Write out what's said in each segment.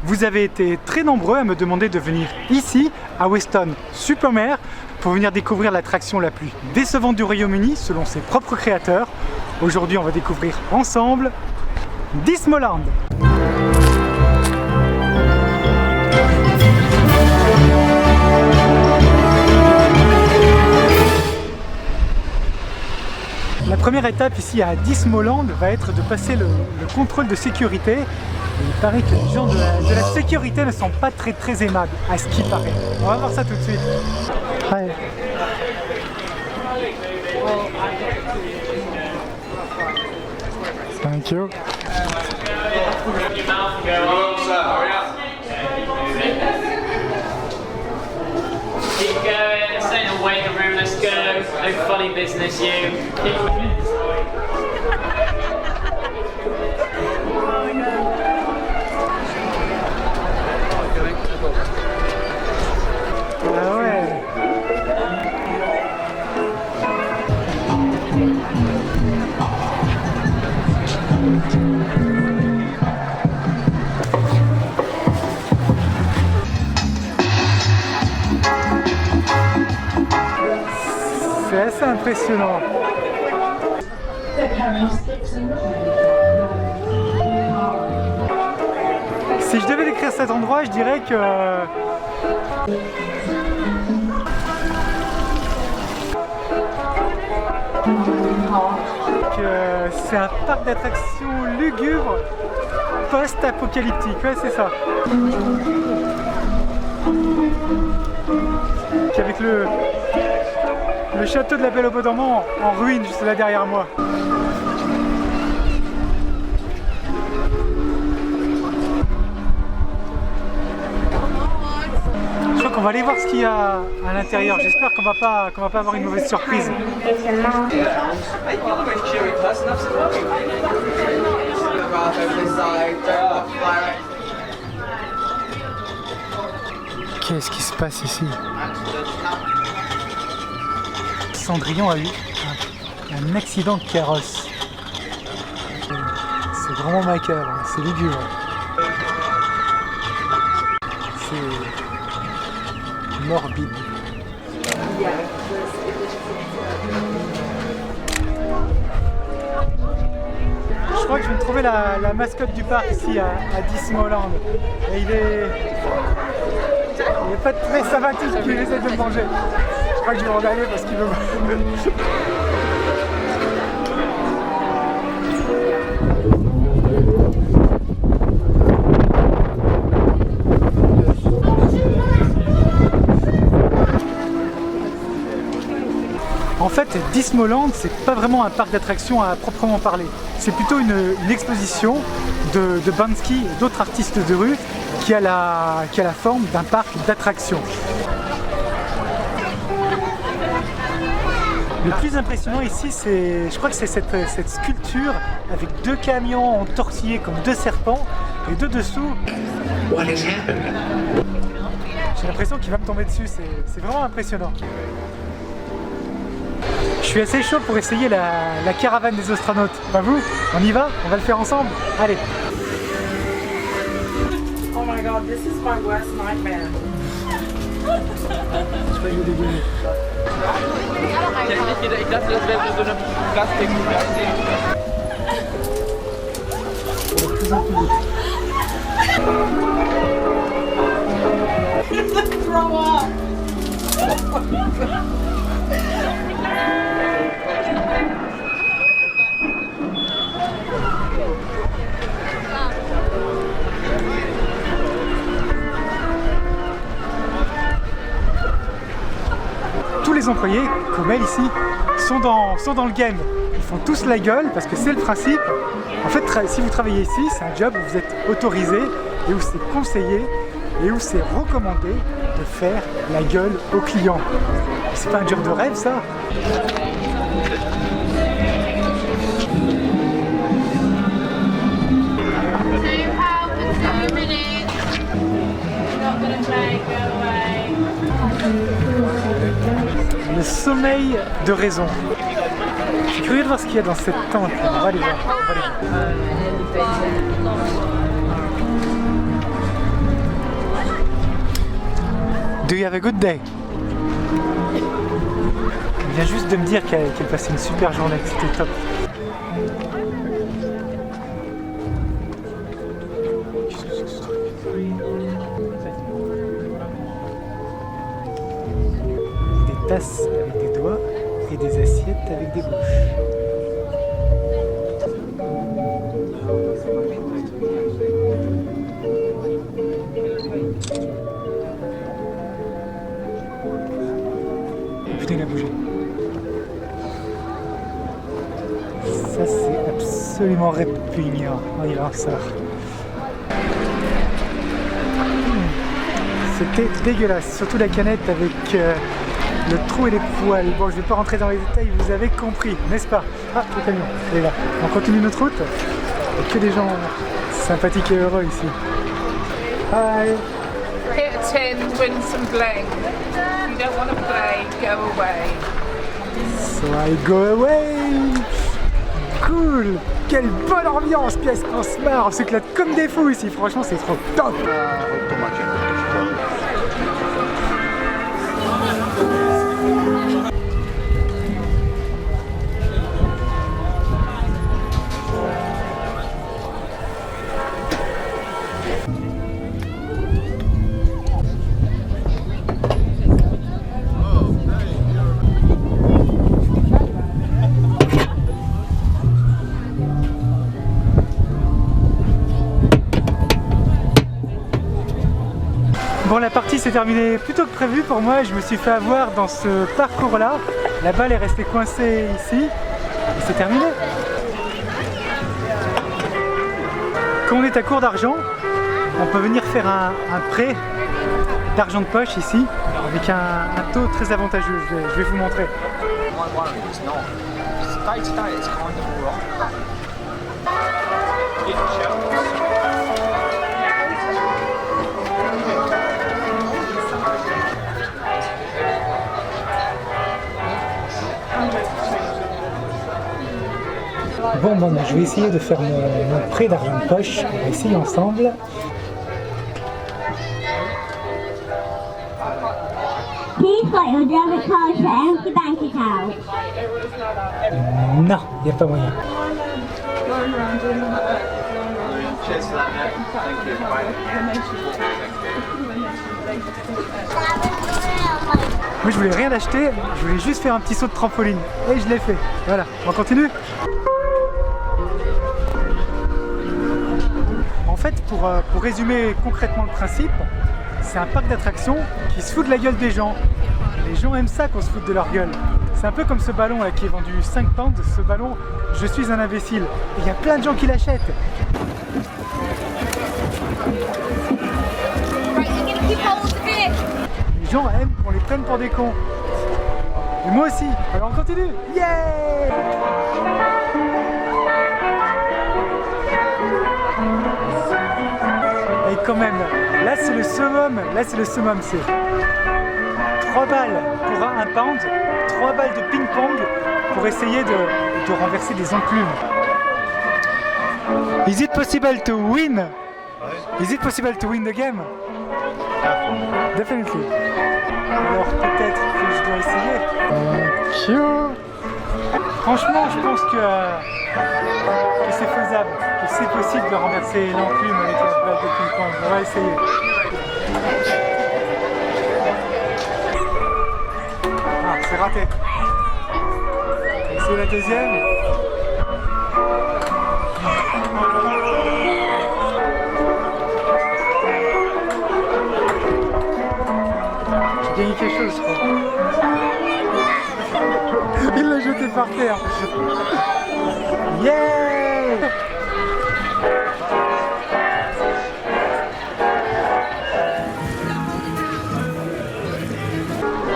Vous avez été très nombreux à me demander de venir ici, à Weston-super-Mare, pour venir découvrir l'attraction la plus décevante du Royaume-Uni, selon ses propres créateurs. Aujourd'hui, on va découvrir ensemble Disneyland. La première étape ici à Disneyland va être de passer le contrôle de sécurité. Et il paraît que les gens de la sécurité ne sont pas très aimables, à ce qui paraît. On va voir ça tout de suite. Ouais. Thank you. Keep going, stay in the waiting room, let's go. No funny business, you. Keep Ah ouais. C'est assez impressionnant. Si je devais décrire cet endroit, je dirais que c'est un parc d'attractions lugubre post-apocalyptique. Ouais, c'est ça. Avec le château de la Belle au Bois dormant en ruine juste là derrière moi. Je crois qu'on va aller voir ce qu'il y a à l'intérieur. J'espère qu'on va pas avoir une mauvaise surprise. Qu'est-ce qui se passe ici? Cendrillon a eu un accident de carrosse. C'est vraiment macabre, c'est lugubre. C'est morbide. Je crois que je vais me trouver la mascotte du parc ici à Disneyland. Et il est pas très sympathique, il essaie de me manger. Je crois que je vais en aller parce qu'il veut. En fait, Disneyland, c'est pas vraiment un parc d'attractions à proprement parler. C'est plutôt une exposition de Banksy et d'autres artistes de rue qui a la forme d'un parc d'attractions. Le plus impressionnant ici, je crois que c'est cette sculpture avec deux camions entortillés comme deux serpents et deux dessous. J'ai l'impression qu'il va me tomber dessus, c'est vraiment impressionnant. Je suis assez chaud pour essayer la caravane des astronautes. Pas vous? On y va? On va le faire ensemble? Allez! Oh my god, this is my worst nightmare. Je crois que je vais dégainer. Ich dachte, das wäre so eine Plastik. De plus en plus vite. Throw up. Tous les employés, comme elle ici, sont dans le game. Ils font tous la gueule parce que c'est le principe. En fait, si vous travaillez ici, c'est un job où vous êtes autorisé et où c'est conseillé et où c'est recommandé de faire la gueule aux clients. C'est pas un job de rêve, ça? Le sommeil de raison. Je suis curieux de voir ce qu'il y a dans cette tente. On va aller voir. Do you have a good day? Elle vient juste de me dire qu'elle passait une super journée, que c'était top. Des tasses avec des doigts et des assiettes avec des bouches. Putain, il a bougé. Ça, c'est absolument répugnant. Regarde ça. C'était dégueulasse. Surtout la canette avec le trou et les poils. Bon, je vais pas rentrer dans les détails, vous avez compris, n'est-ce pas? Ah, le camion, il est là. On continue notre route. Il y a que des gens sympathiques et heureux ici. Hi. Hit a 10, win some bling. If you don't want to play, go away. So I go away. Cool. Quelle bonne ambiance, pièce qu'on se marre. On s'éclate comme des fous ici. Franchement, c'est trop top. Bon, la partie s'est terminée plus tôt que prévu pour moi. Je me suis fait avoir dans ce parcours-là. La balle est restée coincée ici. Et c'est terminé. Quand on est à court d'argent, on peut venir faire un prêt d'argent de poche ici avec un taux très avantageux. Je vais vous montrer. Bon, je vais essayer de faire mon prêt d'argent de poche. On va essayer ensemble. Please put your debit card to empty bank account. Non, il n'y a pas moyen. Moi je voulais rien acheter, je voulais juste faire un petit saut de trampoline. Et je l'ai fait. Voilà, on continue. En fait, pour résumer concrètement le principe, c'est un parc d'attractions qui se fout de la gueule des gens. Les gens aiment ça qu'on se foute de leur gueule. C'est un peu comme ce ballon là qui est vendu 5 pounds, ce ballon « Je suis un imbécile ». Et il y a plein de gens qui l'achètent. Les gens aiment qu'on les prenne pour des cons. Et moi aussi. Alors on continue. Yeah! Et quand même, là c'est le summum, c'est 3 balles pour un pound, 3 balles de ping-pong pour essayer de renverser des enclumes. Is it possible to win? Is it possible to win the game? Definitely. Alors peut-être que je dois essayer. Thank you. Franchement, je pense que c'est faisable, que c'est possible de renverser l'enclume avec la balle de ping-pong. On va essayer. Ah, c'est raté. C'est la deuxième. J'ai gagné quelque chose, je crois. Il l'a jeté par terre. Yeah!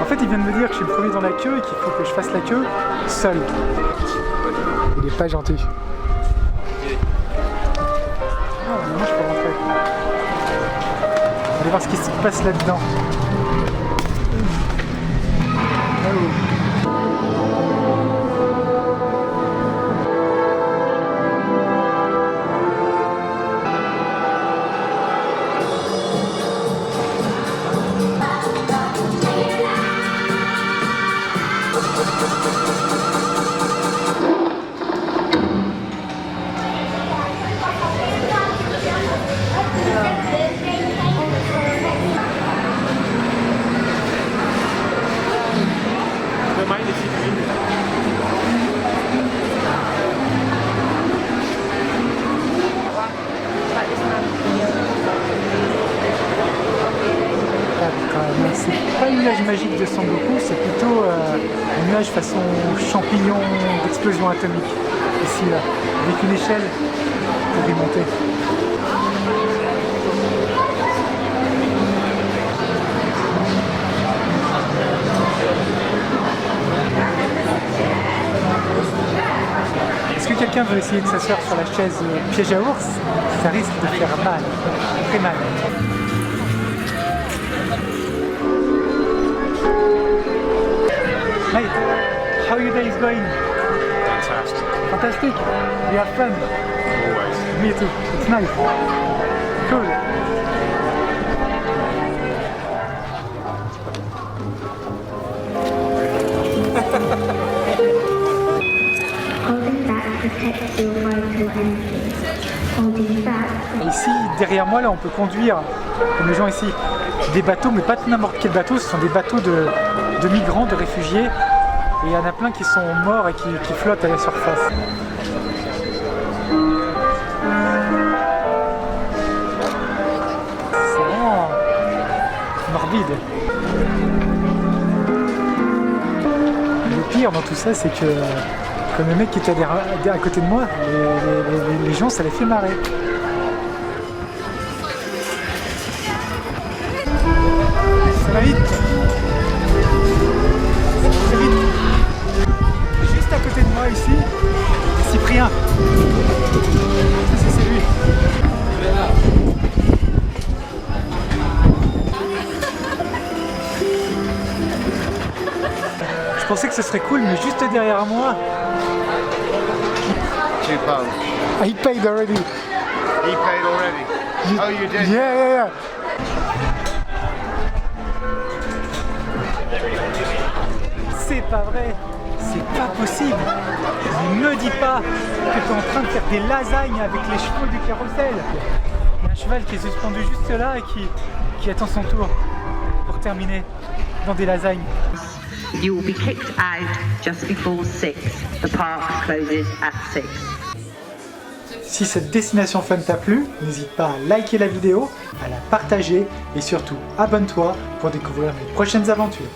En fait, il vient de me dire que je suis le premier dans la queue et qu'il faut que je fasse la queue seul. Il est pas gentil. Ah, moi je peux rentrer. On va aller voir ce qui se passe là-dedans. pas le nuage magique de Son Goku, c'est plutôt un nuage façon champignon d'explosion atomique. Ici, là, avec une échelle pour démonter. Est-ce que quelqu'un veut essayer de s'asseoir sur la chaise piège à ours? Ça risque de faire mal, très mal. Mate, how your day is going? Fantastic. Fantastic. You have fun? Always. Me too. It's nice. Cool. Holding back protects your vital energy. Holding back. Ici, derrière moi, là, on peut conduire, comme les gens ici, des bateaux, mais pas n'importe quel bateau, ce sont des bateaux de migrants, de réfugiés, et il y en a plein qui sont morts et qui flottent à la surface. C'est vraiment morbide. Le pire dans tout ça, c'est que comme le mec qui était à côté de moi, les gens, ça les fait marrer. Ça va vite. Ça va vite. Juste à côté de moi ici, Cyprien. C'est lui. Je pensais que ce serait cool, mais juste derrière moi. £2. I paid already. He paid already. Oh, you did? Yeah. C'est pas vrai, c'est pas possible. Ne me dis pas que tu es en train de faire des lasagnes avec les chevaux du carrousel. Il y a un cheval qui est suspendu juste là et qui attend son tour pour terminer dans des lasagnes. You will be kicked out just before 6. The park closes at 6. Si cette destination fun t'a plu, n'hésite pas à liker la vidéo, à la partager et surtout abonne-toi pour découvrir mes prochaines aventures.